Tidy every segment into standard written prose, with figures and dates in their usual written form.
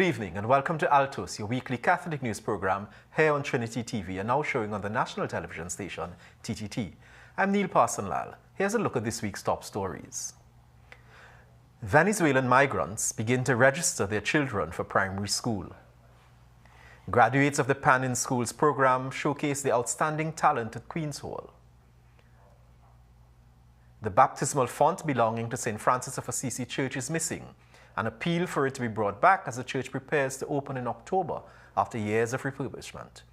Good evening and welcome to Altos, your weekly Catholic news program here on Trinity TV and now showing on the national television station TTT. I'm Neil Parsonlal. Here's a look at this week's top stories. Venezuelan migrants begin to register their children for primary school. Graduates of the Pan in Schools program showcase the outstanding talent at Queen's Hall. The baptismal font belonging to St. Francis of Assisi Church is missing. An appeal for it to be brought back as the church prepares to open in October after years of refurbishment.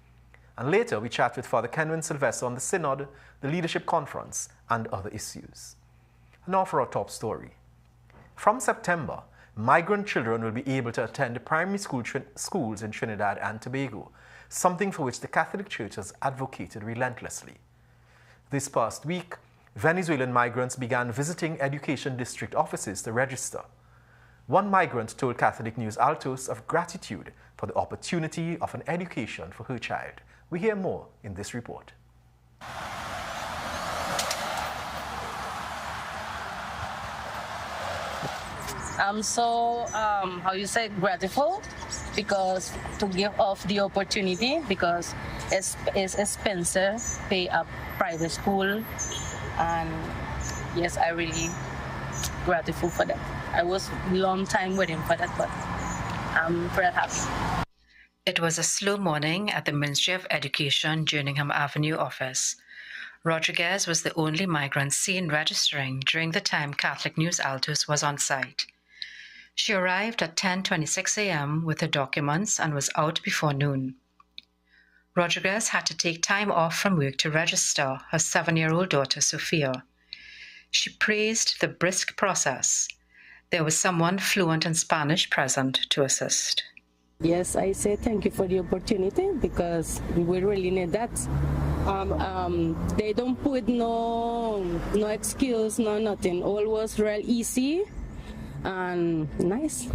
And later we chat with Father Ken Sylvester on the Synod, the Leadership Conference and other issues. Now for our top story. From September, migrant children will be able to attend primary schools in Trinidad and Tobago, something for which the Catholic Church has advocated relentlessly. This past week, Venezuelan migrants began visiting education district offices to register. One migrant told Catholic News Altos of gratitude for the opportunity of an education for her child. We hear more in this report. I'm so, grateful because to give off the opportunity because it's expensive, pay a private school, and yes, I really grateful for that. I was a long time waiting for that, but I'm very happy. It was a slow morning at the Ministry of Education Jerningham Avenue office. Rodriguez was the only migrant seen registering during the time Catholic News Altos was on site. She arrived at 10:26 a.m. with her documents and was out before noon. Rodriguez had to take time off from work to register her 7-year-old daughter, Sophia. She praised the brisk process. There was someone fluent in Spanish present to assist. Yes, I say thank you for the opportunity because we really need that. They don't put no excuse, no nothing. All was real easy and nice.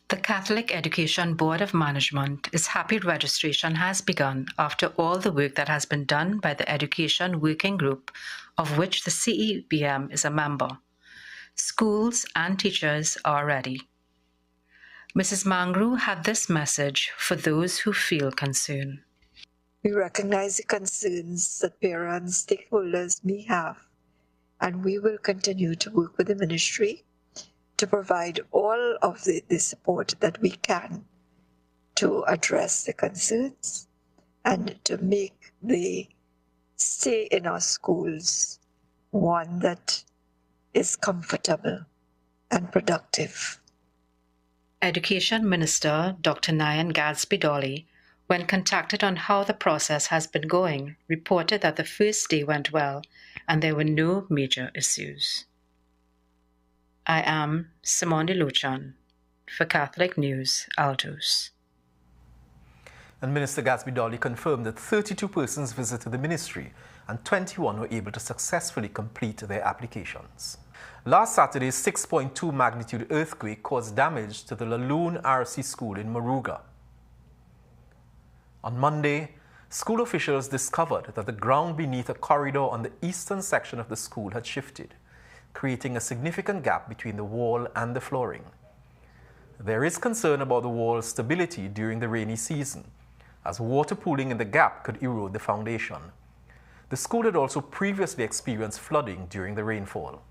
The Catholic Education Board of Management is happy registration has begun after all the work that has been done by the Education Working Group, of which the CEBM is a member. Schools and teachers are ready. Mrs. Mangru had this message for those who feel concern. We recognize the concerns that parents, stakeholders may have, and we will continue to work with the ministry to provide all of the support that we can to address the concerns and to make the stay in our schools one that is comfortable and productive. Education Minister Dr. Nyan Gadsby-Dolly, when contacted on how the process has been going, reported that the first day went well and there were no major issues. I am Simone DeLuchan for Catholic News Altos. And Minister Gadsby-Dolly confirmed that 32 persons visited the ministry and 21 were able to successfully complete their applications. Last Saturday's 6.2 magnitude earthquake caused damage to the Laloon RC School in Moruga. On Monday, school officials discovered that the ground beneath a corridor on the eastern section of the school had shifted, creating a significant gap between the wall and the flooring. There is concern about the wall's stability during the rainy season, as water pooling in the gap could erode the foundation. The school had also previously experienced flooding during the rainfall.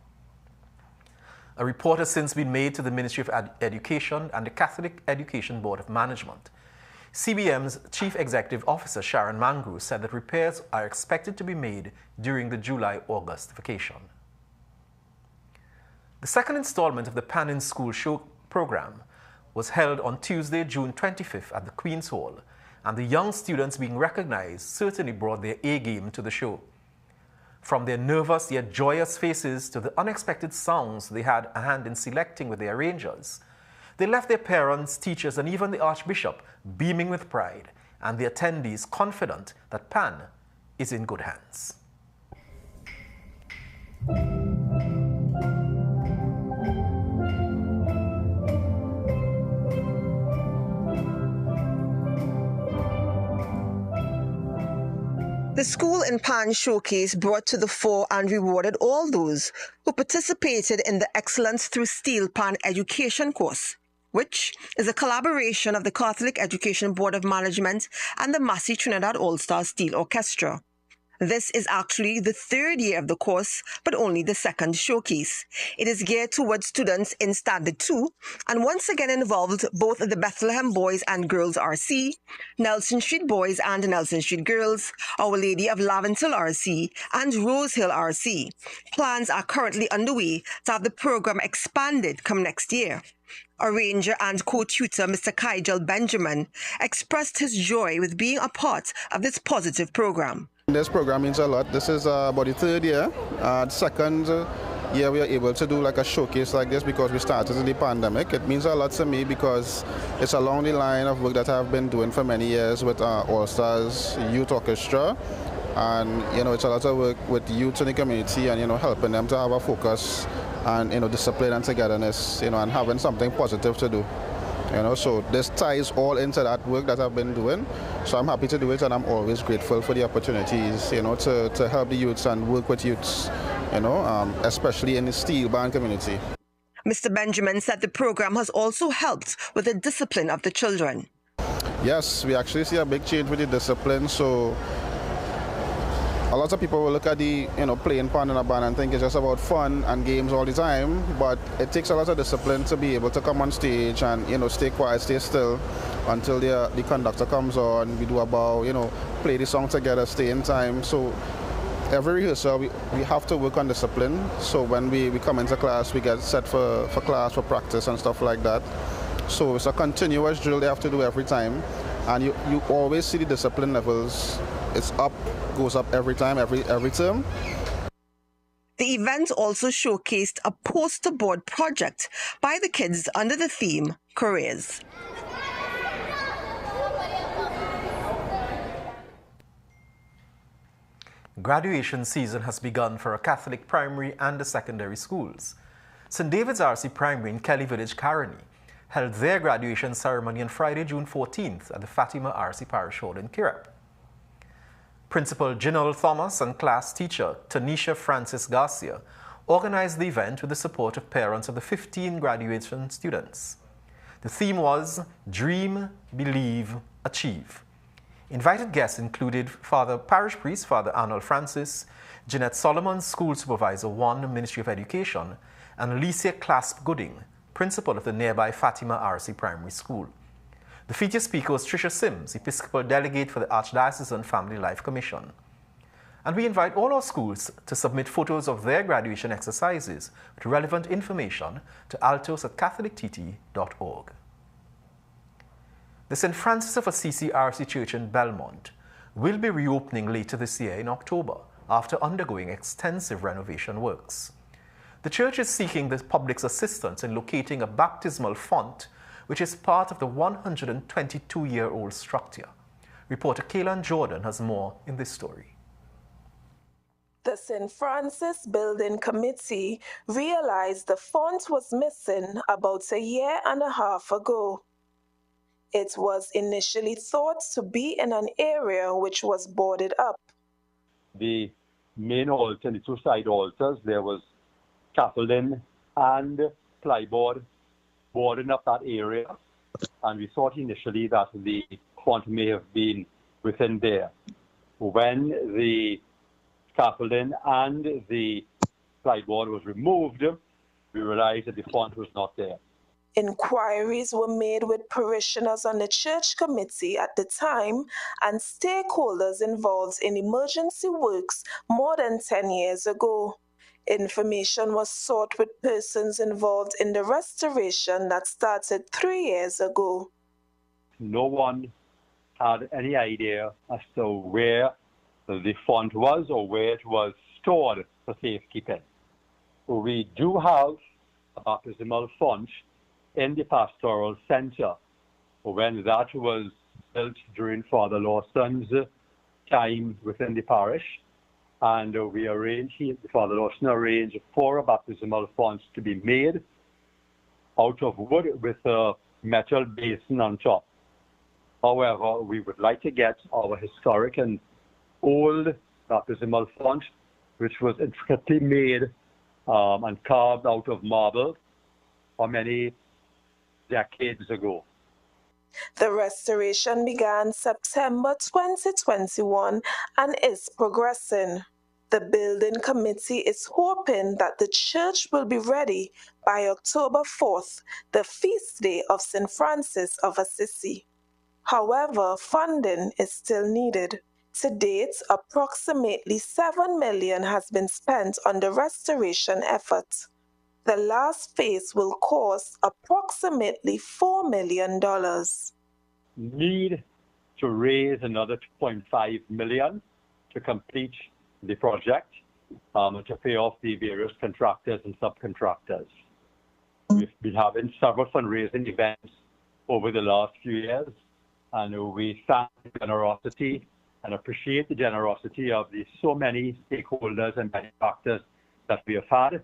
A report has since been made to the Ministry of Education and the Catholic Education Board of Management. CBM's Chief Executive Officer Sharon Mangru said that repairs are expected to be made during the July-August vacation. The second installment of the Pan in School show program was held on Tuesday, June 25th at the Queen's Hall, and the young students being recognized certainly brought their A-game to the show. From their nervous yet joyous faces to the unexpected sounds they had a hand in selecting with their arrangers, they left their parents, teachers, and even the Archbishop beaming with pride, and the attendees confident that Pan is in good hands. The School in Pan Showcase brought to the fore and rewarded all those who participated in the Excellence Through Steel Pan education course, which is a collaboration of the Catholic Education Board of Management and the Massey Trinidad All-Star Steel Orchestra. This is actually the third year of the course, but only the second showcase. It is geared towards students in Standard 2 and once again involved both the Bethlehem Boys and Girls RC, Nelson Street Boys and Nelson Street Girls, Our Lady of Laventille RC, and Rose Hill RC. Plans are currently underway to have the program expanded come next year. Arranger and co-tutor Mr. Kygel Benjamin expressed his joy with being a part of this positive program. This program means a lot. This is about the third year. The second year we are able to do like a showcase like this because we started in the pandemic. It means a lot to me because it's along the line of work that I've been doing for many years with All Stars Youth Orchestra. And, it's a lot of work with youth in the community and, helping them to have a focus and, discipline and togetherness, and having something positive to do. So this ties all into that work that I've been doing. So I'm happy to do it, and I'm always grateful for the opportunities, to help the youths and work with youths, especially in the steel band community. Mr. Benjamin said the program has also helped with the discipline of the children. Yes, we actually see a big change with the discipline. So a lot of people will look at the, playing pan in a band and think it's just about fun and games all the time, but it takes a lot of discipline to be able to come on stage and, stay quiet, stay still until the conductor comes on. We do a bow, play the song together, stay in time. So every rehearsal, we have to work on discipline. So when we come into class, we get set for class, for practice and stuff like that. So it's a continuous drill they have to do every time. And you always see the discipline levels. It's up, goes up every time, every term. The event also showcased a poster board project by the kids under the theme Careers. Graduation season has begun for a Catholic primary and the secondary schools. St. David's RC Primary in Kelly Village, Caroni, held their graduation ceremony on Friday, June 14th at the Fatima RC Parish Hall in Kirep. Principal Ginal Thomas and class teacher Tanisha Francis Garcia organized the event with the support of parents of the 15 graduation students. The theme was Dream, Believe, Achieve. Invited guests included Parish Priest Father Arnold Francis, Jeanette Solomon, School Supervisor 1, Ministry of Education, and Alicia Clasp Gooding, principal of the nearby Fatima RC Primary School. The featured speaker was Tricia Sims, Episcopal Delegate for the Archdiocesan Family Life Commission. And we invite all our schools to submit photos of their graduation exercises with relevant information to altos@catholictt.org. The St. Francis of Assisi RC Church in Belmont will be reopening later this year in October after undergoing extensive renovation works. The church is seeking the public's assistance in locating a baptismal font which is part of the 122-year-old structure. Reporter Kaylan Jordan has more in this story. The St. Francis Building Committee realized the font was missing about a year and a half ago. It was initially thought to be in an area which was boarded up. The main altar and the two side altars, there was scaffolding and plyboard boarding up that area, and we thought initially that the font may have been within there. When the scaffolding and the plyboard was removed, we realized that the font was not there. Inquiries were made with parishioners on the church committee at the time and stakeholders involved in emergency works more than 10 years ago. Information was sought with persons involved in the restoration that started 3 years ago. No one had any idea as to where the font was or where it was stored for safekeeping. We do have a baptismal font in the pastoral center. When that was built during Father Lawson's time within the parish, and we arranged, Father Lawson arranged for a baptismal font to be made out of wood with a metal basin on top. However, we would like to get our historic and old baptismal font, which was intricately made and carved out of marble for many decades ago. The restoration began September 2021 and is progressing. The building committee is hoping that the church will be ready by October 4th, the feast day of St. Francis of Assisi. However, funding is still needed. To date, approximately $7 million has been spent on the restoration effort. The last phase will cost approximately $4 million. Need to raise another $2.5 million to complete the project, to pay off the various contractors and subcontractors. We've been having several fundraising events over the last few years, and we thank the generosity and appreciate the generosity of the so many stakeholders and benefactors that we have had.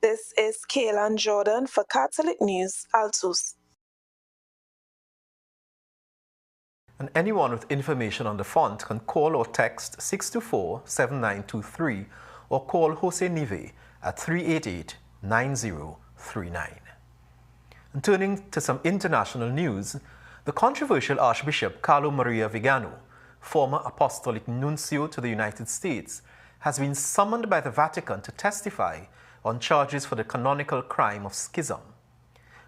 This is Kaylan Jordan for Catholic News, Altos. And anyone with information on the font can call or text 624-7923 or call Jose Nive at 388-9039. And turning to some international news, the controversial Archbishop Carlo Maria Vigano, former apostolic nuncio to the United States, has been summoned by the Vatican to testify on charges for the canonical crime of schism.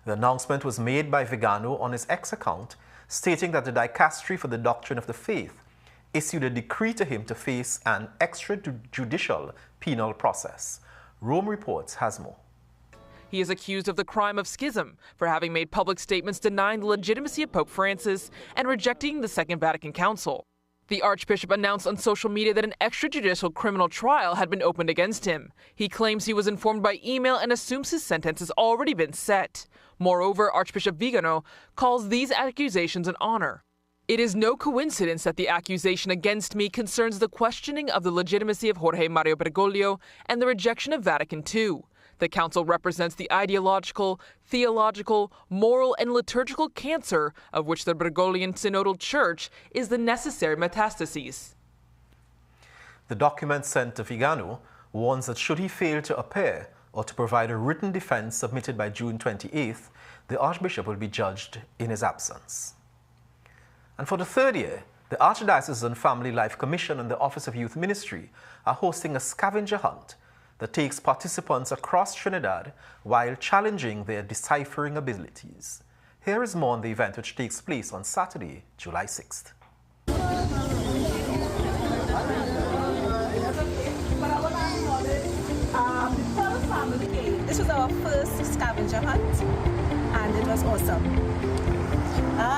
The announcement was made by Vigano on his X account, stating that the Dicastery for the Doctrine of the Faith issued a decree to him to face an extrajudicial penal process. Rome Reports has more. He is accused of the crime of schism for having made public statements denying the legitimacy of Pope Francis and rejecting the Second Vatican Council. The Archbishop announced on social media that an extrajudicial criminal trial had been opened against him. He claims he was informed by email and assumes his sentence has already been set. Moreover, Archbishop Vigano calls these accusations an honor. It is no coincidence that the accusation against me concerns the questioning of the legitimacy of Jorge Mario Bergoglio and the rejection of Vatican II. The Council represents the ideological, theological, moral, and liturgical cancer of which the Bergoglian Synodal Church is the necessary metastases. The document sent to Vigano warns that should he fail to appear or to provide a written defense submitted by June 28th, the Archbishop will be judged in his absence. And for the third year, the Archdiocesan Family Life Commission and the Office of Youth Ministry are hosting a scavenger hunt that takes participants across Trinidad while challenging their deciphering abilities. Here is more on the event, which takes place on Saturday, July 6th. This was our first scavenger hunt, and it was awesome.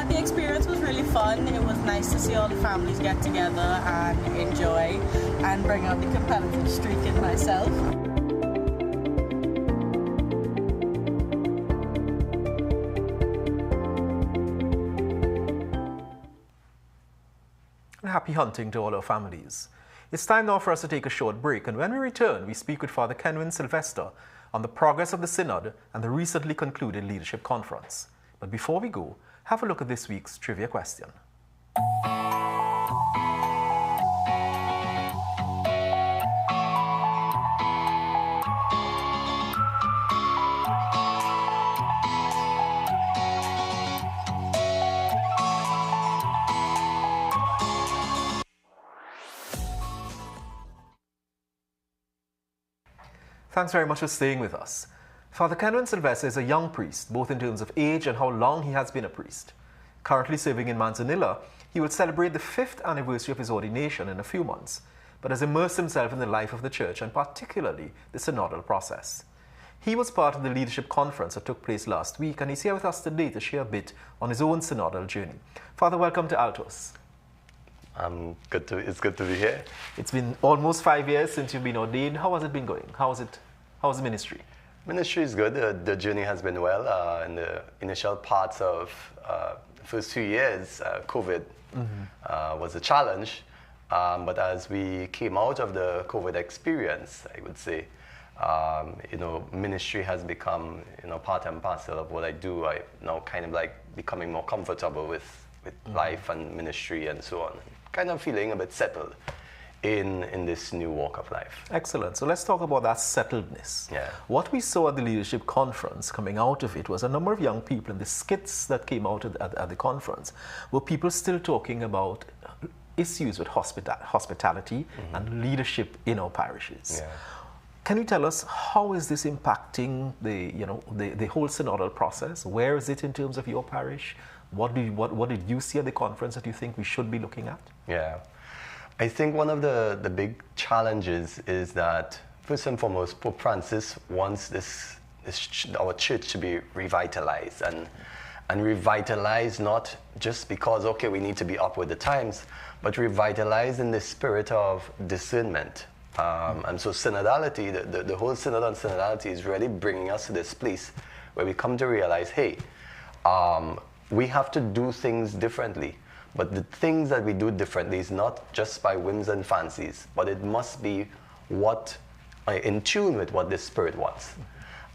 The experience was really fun. It was nice to see all the families get together and enjoy and bring out the competitive streak in myself. Happy hunting to all our families. It's time now for us to take a short break, and when we return, we speak with Father Ken Sylvester on the progress of the Synod and the recently concluded Leadership Conference. But before we go, have a look at this week's trivia question. Thanks very much for staying with us. Father Ken Sylvester is a young priest, both in terms of age and how long he has been a priest. Currently serving in Manzanilla, he will celebrate the 5th anniversary of his ordination in a few months, but has immersed himself in the life of the Church and particularly the synodal process. He was part of the Leadership Conference that took place last week, and he's here with us today to share a bit on his own synodal journey. Father, welcome to Altos. It's good to be here. It's been almost 5 years since you've been ordained. How has it been going? How's the ministry? Ministry is good. The journey has been well. In the initial parts of the first few years, COVID was a challenge. But as we came out of the COVID experience, I would say, ministry has become, part and parcel of what I do. I now kind of like becoming more comfortable with life and ministry and so on. Kind of feeling a bit settled in this new walk of life. Excellent. So let's talk about that settledness. Yeah. What we saw at the leadership conference coming out of it was a number of young people, and the skits that came out at the conference were people still talking about issues with hospitality and leadership in our parishes. Yeah. Can you tell us how is this impacting the whole synodal process? Where is it in terms of your parish? What did you see at the conference that you think we should be looking at? Yeah. I think one of the big challenges is that, first and foremost, Pope Francis wants our church to be revitalized, and revitalized not just because, okay, we need to be up with the times, but revitalized in the spirit of discernment. And so synodality, the whole synod on synodality is really bringing us to this place where we come to realize, hey, we have to do things differently. But the things that we do differently is not just by whims and fancies, but it must be in tune with what the Spirit wants.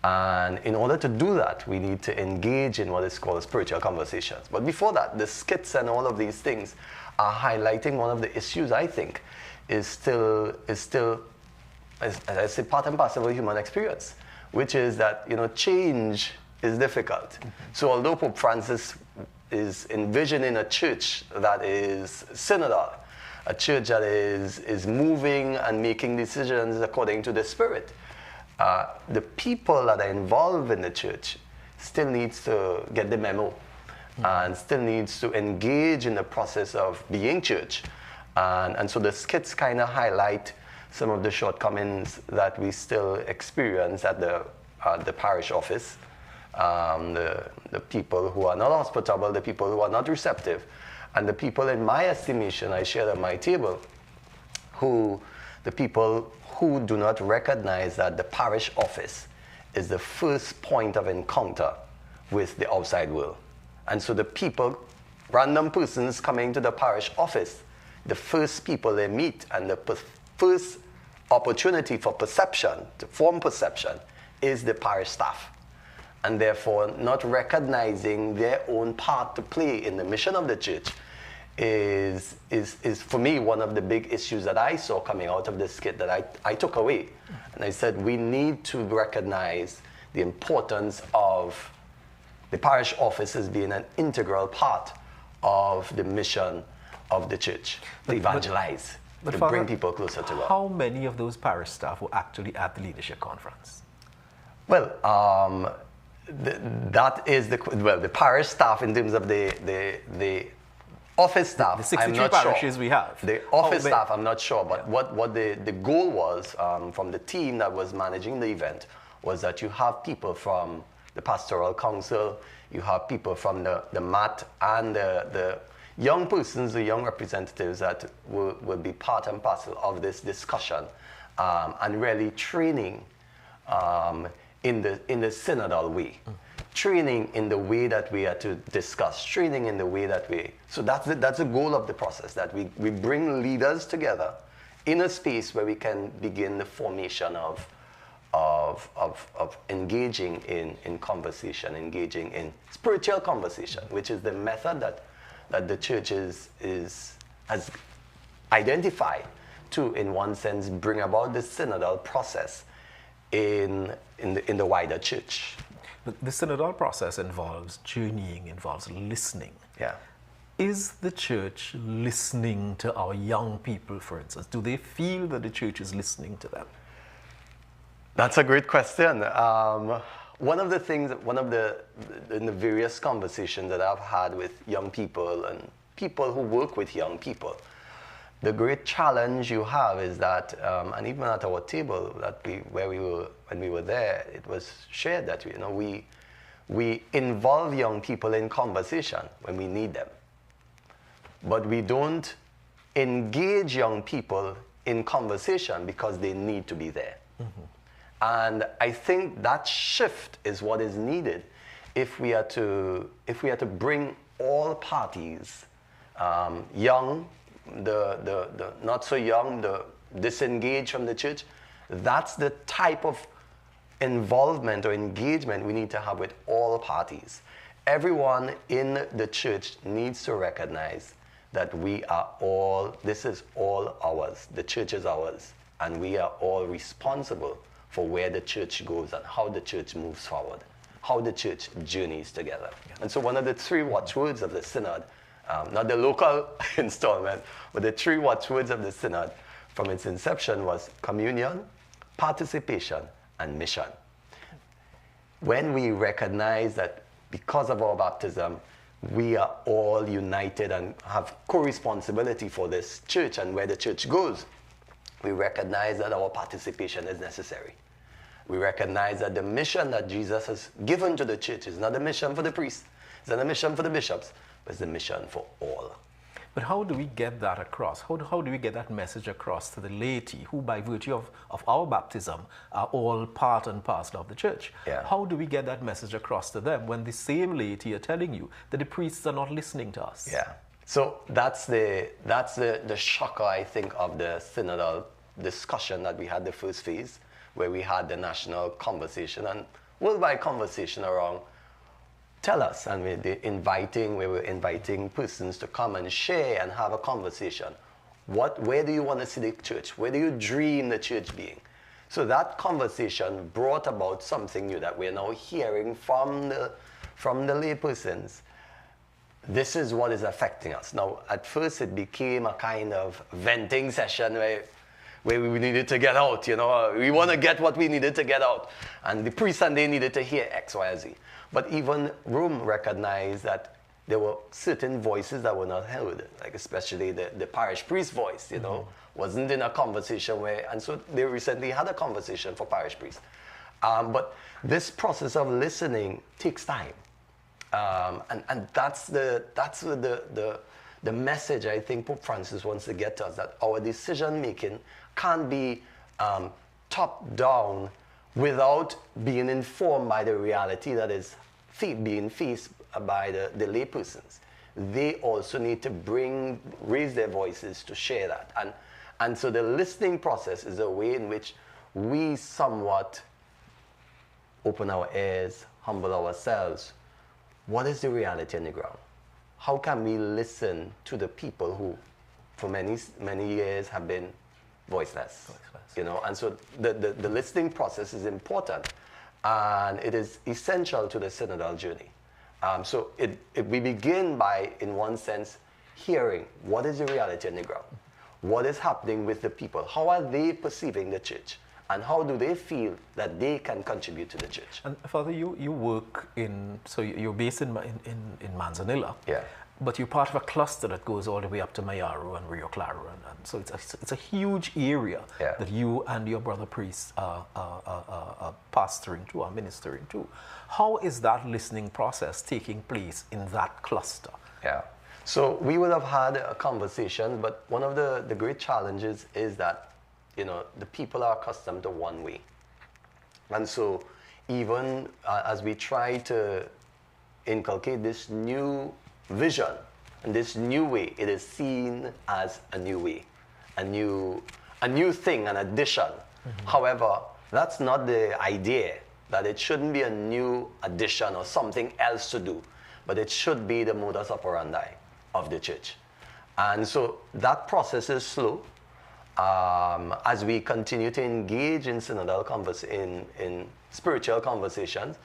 And in order to do that, we need to engage in what is called spiritual conversations. But before that, the skits and all of these things are highlighting one of the issues, I think, is still, as I say, part and parcel of a human experience, which is that, change is difficult. So although Pope Francis is envisioning a church that is synodal, a church that is moving and making decisions according to the Spirit, the people that are involved in the church still needs to get the memo and still needs to engage in the process of being church. And so the skits kind of highlight some of the shortcomings that we still experience at the parish office. The people who are not hospitable, the people who are not receptive, and the people, in my estimation, I shared at my table, the people who do not recognize that the parish office is the first point of encounter with the outside world. And so the people, random persons coming to the parish office, the first people they meet and the first opportunity for perception, to form perception, is the parish staff. And therefore not recognizing their own part to play in the mission of the church is for me one of the big issues that I saw coming out of this skit that I took away. And I said we need to recognize the importance of the parish office as being an integral part of the mission of the church, to evangelize, to Father, bring people closer to God. How many of those parish staff were actually at the leadership conference? Well, that is the parish staff in terms of the office staff. The 63 parishes we have. The office staff, I'm not sure, but what the goal was from the team that was managing the event was that you have people from the pastoral council, you have people from the MAT, and the young persons, the young representatives that will be part and parcel of this discussion, and really training in the synodal way. Training in the way that we are to discuss, training in the way that we... So that's the goal of the process, that we bring leaders together in a space where we can begin the formation of engaging in conversation, engaging in spiritual conversation, which is the method that the church has identified to, in one sense, bring about the synodal process in the wider church. But the synodal process involves journeying, involves listening. Yeah. Is the church listening to our young people, for instance? Do they feel that the church is listening to them? That's a great question. One of the in the various conversations that I've had with young people and people who work with young people, the great challenge you have is that, and even at our table when we were there, it was shared that we involve young people in conversation when we need them, but we don't engage young people in conversation because they need to be there. Mm-hmm. And I think that shift is what is needed if we are to bring all parties, young, the not so young, the disengaged from the church. That's the type of involvement or engagement we need to have with all parties. Everyone in the church needs to recognize that we are all, this is all ours, the church is ours, and we are all responsible for where the church goes and how the church moves forward, how the church journeys together. And so one of the three watchwords of the synod, not the local installment, but the three watchwords of the synod from its inception was communion, participation, and mission. When we recognize that because of our baptism, we are all united and have co-responsibility for this church and where the church goes, we recognize that our participation is necessary. We recognize that the mission that Jesus has given to the church is not a mission for the priests, it's not a mission for the bishops, but it's a mission for all. But how do we get that across? How do we get that message across to the laity, who by virtue of our baptism are all part and parcel of the church? Yeah. How do we get that message across to them when the same laity are telling you that the priests are not listening to us? Yeah. So that's the shocker, I think, of the synodal discussion that we had the first phase, where we had the national conversation and worldwide conversation around tell us, and we were inviting persons to come and share and have a conversation. Where do you want to see the church? Where do you dream the church being? So that conversation brought about something new that we're now hearing from the lay persons. This is what is affecting us. Now, at first it became a kind of venting session where we needed to get out, we want to get what we needed to get out. And the priest and they needed to hear X, Y, Z. But even Rome recognized that there were certain voices that were not heard, like especially the parish priest voice, wasn't in a conversation where, and so they recently had a conversation for parish priests. But this process of listening takes time. And that's the message I think Pope Francis wants to get to us, that our decision making can't be top down without being informed by the reality that is being faced by the lay persons. They also need to raise their voices to share that. And so the listening process is a way in which we somewhat open our ears, humble ourselves. What is the reality on the ground? How can we listen to the people who for many, many years have been voiceless. And so the listening process is important, and it is essential to the synodal journey. So we begin by, in one sense, hearing what is the reality on the ground, what is happening with the people, how are they perceiving the church, and how do they feel that they can contribute to the church. And Father, you work so you're based in Manzanilla. Yeah. But you're part of a cluster that goes all the way up to Mayaro and Rio Claro, and so it's a huge area that you and your brother priests are pastoring to, are ministering to. How is that listening process taking place in that cluster? Yeah, so we would have had a conversation, but one of the great challenges is that the people are accustomed to one way, and so even as we try to inculcate this new vision and this new way, it is seen as a new way, a new thing, an addition. Mm-hmm. However, that's not the idea, that it shouldn't be a new addition or something else to do, but it should be the modus operandi of the church. And so that process is slow. As we continue to engage in synodal in spiritual conversations,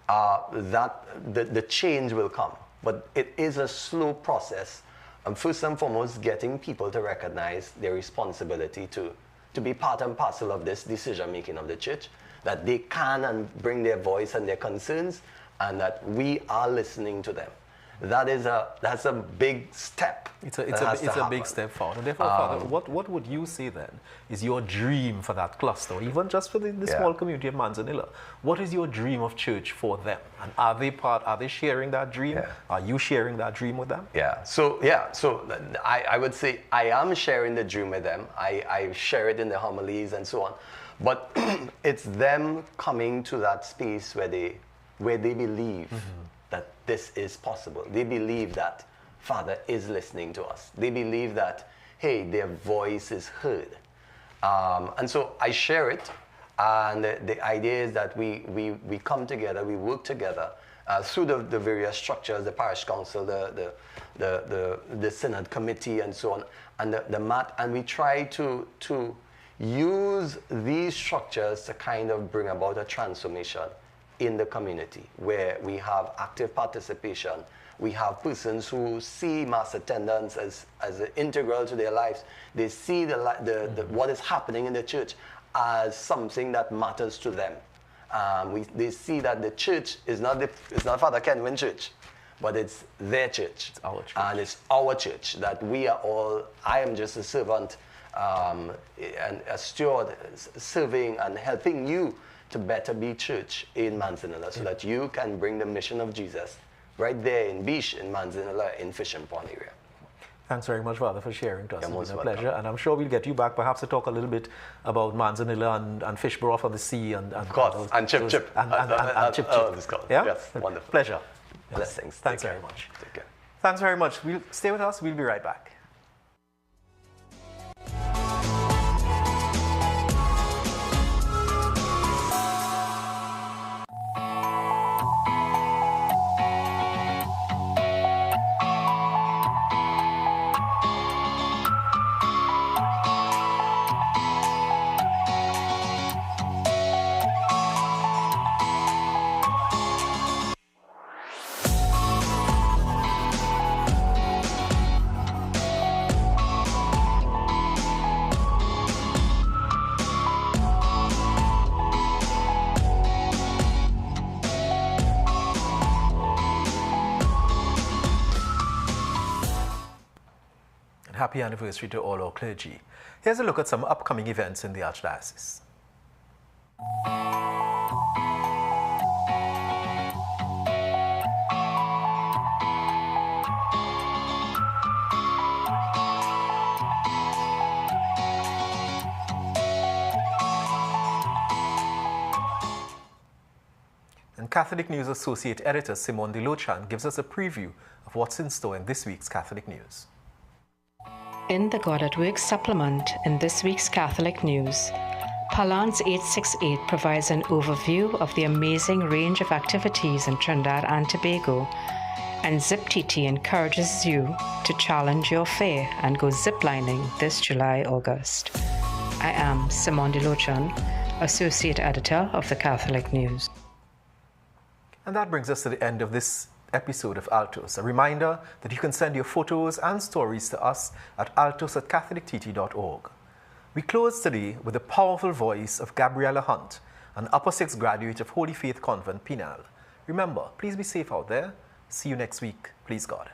that the change will come. But it is a slow process. And first and foremost, getting people to recognize their responsibility to be part and parcel of this decision-making of the church, that they can and bring their voice and their concerns, and that we are listening to them. That's a big step. It's a big step forward. And therefore, Father, what would you say then is your dream for that cluster, or even just for the small community of Manzanilla? What is your dream of church for them? And are they sharing that dream? Yeah. Are you sharing that dream with them? So I would say I am sharing the dream with them. I share it in the homilies and so on. But it's them coming to that space where they believe that this is possible. They believe that Father is listening to us. They believe that, hey, their voice is heard. And so I share it, and the idea is that we come together, we work together, through the various structures, the parish council, the synod committee, and so on, and and we try to use these structures to kind of bring about a transformation in the community where we have active participation. We have persons who see mass attendance as integral to their lives. They see what is happening in the church as something that matters to them. They see that the church is not Father Kenwin Church, but it's their church. It's our church. And it's our church, that we are all, I am just a servant and a steward serving and helping you to better be church in Manzanilla so that you can bring the mission of Jesus right there in Beach, in Manzanilla, in Fishing Pond area. Thanks very much, Father, for sharing to us. You're It's been a most pleasure. And I'm sure we'll get you back perhaps to talk a little bit about Manzanilla and fish broth on the sea. And of course, and chip. And chip. Yeah? Yes, wonderful. Pleasure. Yes. Blessings. Thanks very much. Take care. Thanks very much. Stay with us. We'll be right back. Happy anniversary to all our clergy. Here's a look at some upcoming events in the Archdiocese. And Catholic News Associate Editor Simone De Lochan gives us a preview of what's in store in this week's Catholic News. In the God at Work supplement in this week's Catholic News, Palance 868 provides an overview of the amazing range of activities in Trinidad and Tobago, and ZipTT encourages you to challenge your fear and go ziplining this July-August. I am Simone De Lochan, Associate Editor of the Catholic News. And that brings us to the end of this episode of Altos. A reminder that you can send your photos and stories to us at altos@catholictt.org. We close today with the powerful voice of Gabriella Hunt, an Upper Sixth graduate of Holy Faith Convent, Penal. Remember, please be safe out there. See you next week. Please God.